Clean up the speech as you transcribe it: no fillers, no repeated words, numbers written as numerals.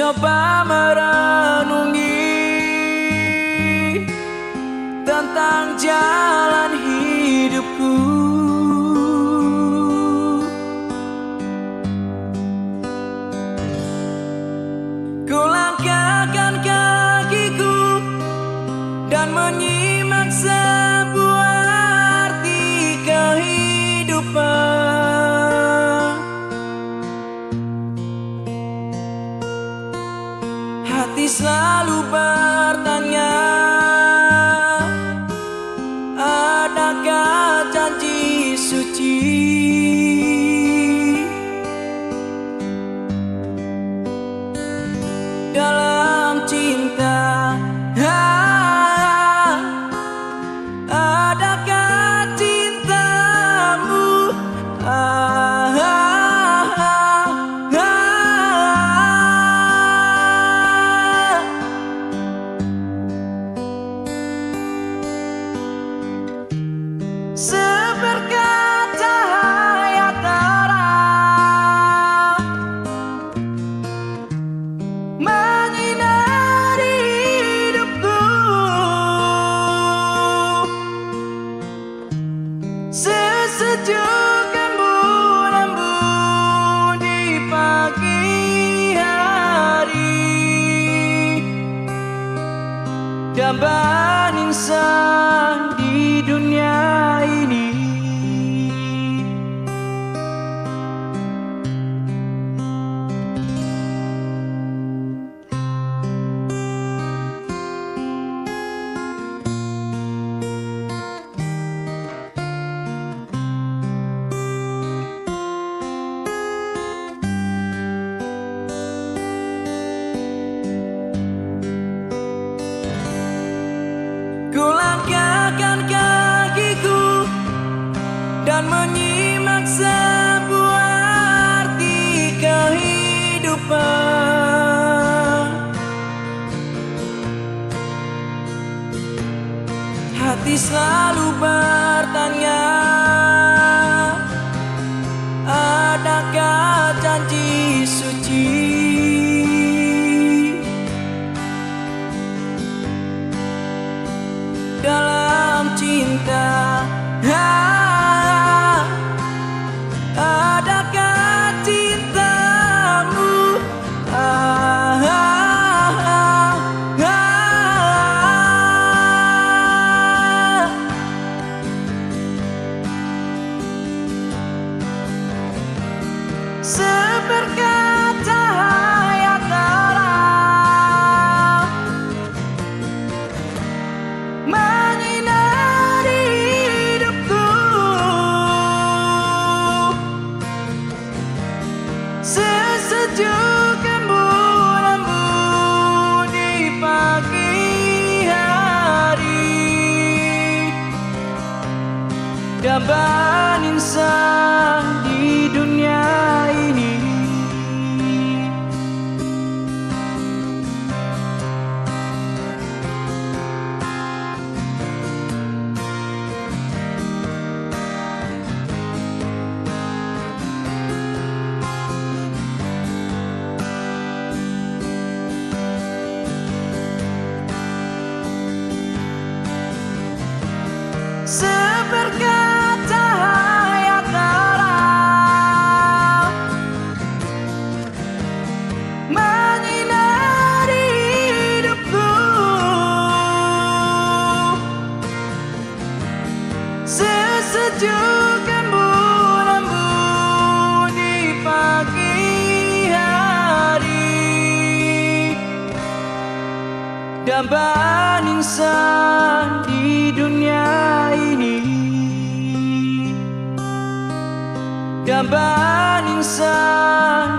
mencoba merenungi tentang jalan hidupku. Ku langkahkan kakiku dan menyimak sebuah arti kehidupan. Hati selalu bertanya, adakah janji suci dalam cinta? Adakah cintamu? Seberkat cahaya terang menyinari hidupku, sesejuk embun-embun di pagi hari, dambaan insan di dunia ini. Ku langkahkan kakiku dan menyimak sebuah arti kehidupan. Hati selalu bertanya, adakah janji suci dalam cinta? Adakah cintamu? Seberkat cahaya terang menyinari hidupku, sesejuk embun-embun di pagi hari, dambaan insan di dunia ini. Seberkat cahaya terang menyinari hidupku, sesejuk embun-embun di pagi hari, dambaan insan di dunia ini. Dambaan insan